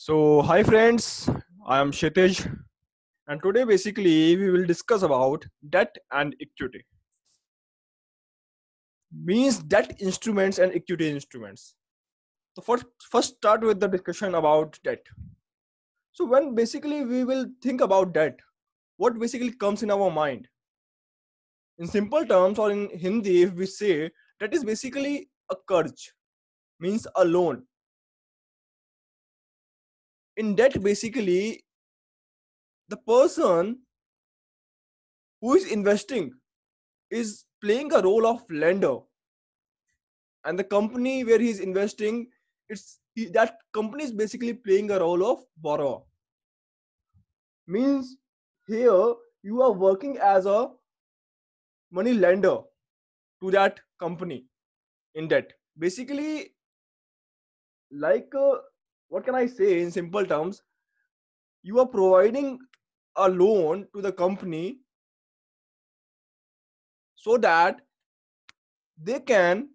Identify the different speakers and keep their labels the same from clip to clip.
Speaker 1: Hi friends, I am Kshitij, and today basically we will discuss about debt and equity. Means debt instruments and equity instruments. So first start with the discussion about debt. So when basically we will think about debt, what basically comes in our mind? In simple terms or in Hindi, if we say that is basically a karj, means a loan. In debt, basically the person who is investing is playing a role of lender, and the company where he's investing, that company is basically playing a role of borrower. Means here you are working as a money lender to that company in debt. Basically, like what can I say in simple terms? You are providing a loan to the company so that they can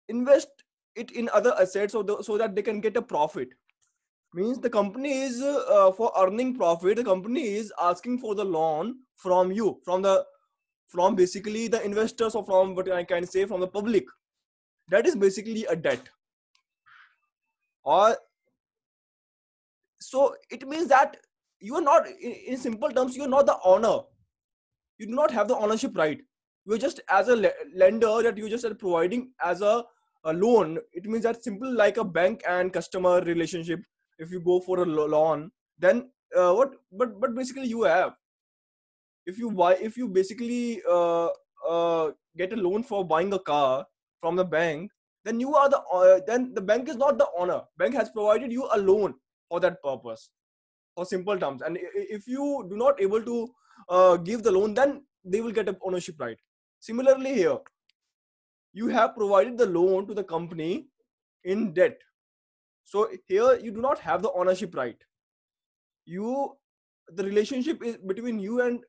Speaker 1: invest it in other assets, so that they can get a profit. Means the company is for earning profit, the company is asking for the loan from you, from basically the investors, or from what I can say from the public. That is basically a debt. Or so it means that you are not, in simple terms, you are not the owner. You do not have the ownership right. You are just as a lender, that you just are providing as a loan. It means that simple like a bank and customer relationship. If you go for a loan, then what but basically you have, if you basically get a loan for buying a car from the bank, then you are then the bank is not the owner. Bank has provided you a loan for that purpose, for simple terms. And if you do not able to give the loan, then they will get a ownership right. Similarly here, you have provided the loan to the company in debt, so here you do not have the ownership right. You The relationship is between you and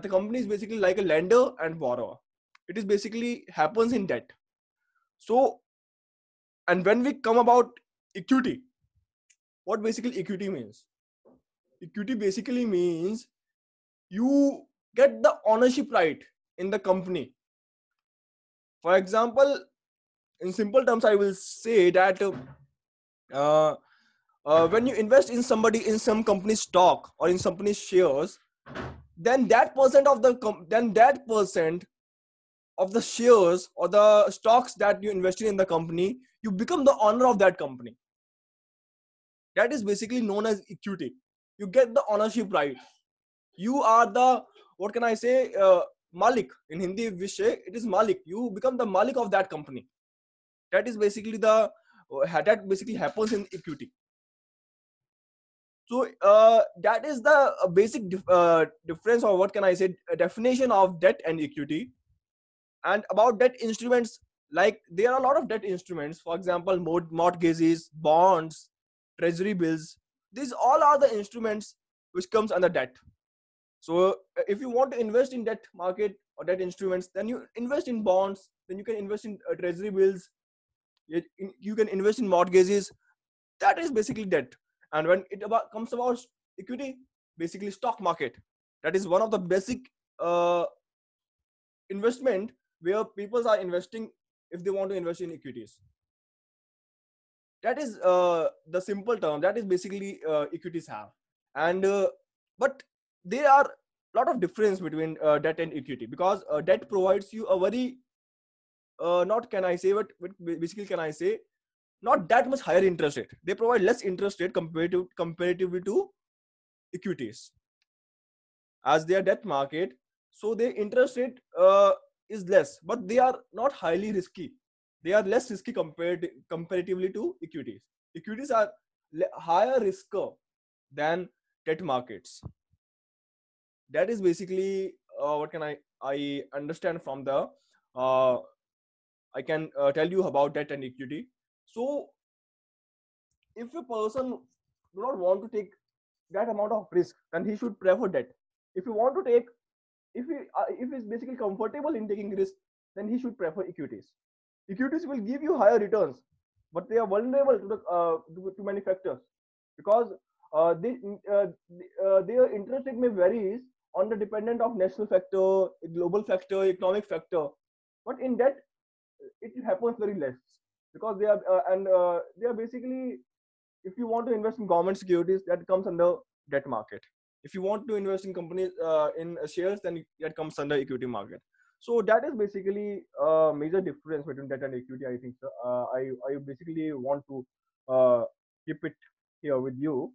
Speaker 1: the company is basically like a lender and borrower. It is basically happens in debt. So, and when we come about equity, what basically equity means? Equity basically means you get the ownership right in the company. For example, in simple terms, I will say that uh, when you invest in somebody, in some company's stock or in company's shares, then that percent of the shares or the stocks that you invested in the company, you become the owner of that company. That is basically known as equity. You get the ownership right. You are the, what can I say, malik. In Hindi, if we say, it is malik. You become the malik of that company. That is basically that basically happens in equity. So that is the basic difference, or what can I say, definition of debt and equity. And about debt instruments, like there are a lot of debt instruments. For example, mortgages, bonds, treasury bills. These all are the instruments which comes under debt. So if you want to invest in debt market or debt instruments, then you invest in bonds, then you can invest in treasury bills, you can invest in mortgages. That is basically debt. And when it comes about equity, basically stock market. That is one of the basic uh, investment where people are investing if they want to invest in equities. That is the simple term. That is basically equities have. And but there are a lot of difference between debt and equity, because debt provides you a very not can I say, but basically can I say, not that much higher interest rate. They provide less interest rate comparatively to equities, as their debt market. So their interest rate is less, but they are not highly risky. They are less risky comparatively to equities. Equities are higher risker than debt markets. That is basically what can I understand from the uh, I can tell you about debt and equity. So if a person do not want to take that amount of risk, then he should prefer debt. If you want to take, if he's basically comfortable in taking risk, then he should prefer equities. Equities will give you higher returns, but they are vulnerable to to many factors, because their interest rate may varies on the dependent of national factor, global factor, economic factor. But in debt, it happens very less, because they are basically, if you want to invest in government securities, that comes under debt market. If you want to invest in companies, in shares, then that comes under equity market. So that is basically a major difference between debt and equity, I think. So, I basically want to keep it here with you.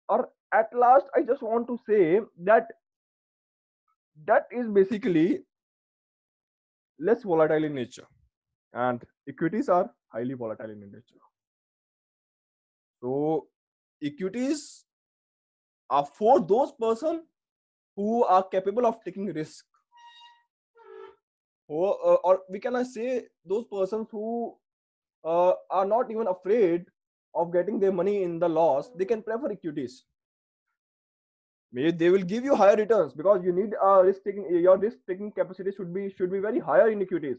Speaker 1: Or at last, I just want to say that that is basically less volatile in nature, and equities are highly volatile in nature. So equities are for those person who are capable of taking risk, or we cannot say those persons who are not even afraid of getting their money in the loss. They can prefer equities. Maybe they will give you higher returns, because you need risk taking, your risk taking capacity should be very higher in equities.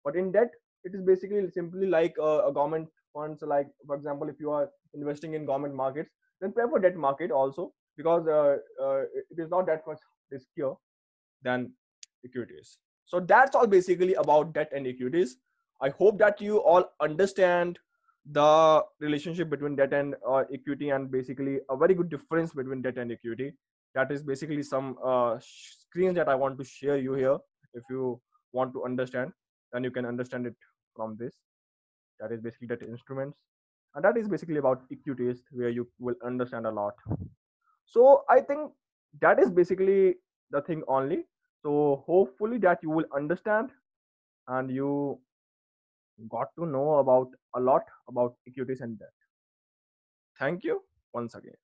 Speaker 1: But in debt, it is basically simply like a government funds. Like, for example, if you are investing in government markets, then prefer debt market also, because it is not that much riskier than equities. So that's all basically about debt and equities. I hope that you all understand the relationship between debt and equity, and basically a very good difference between debt and equity. That is basically some screens that I want to share you here. If you want to understand, then you can understand it from this. That is basically debt instruments, and that is basically about equities, where you will understand a lot. So I think that is basically the thing only. So hopefully that you will understand, and you got to know about a lot about equities and debt. Thank you once again.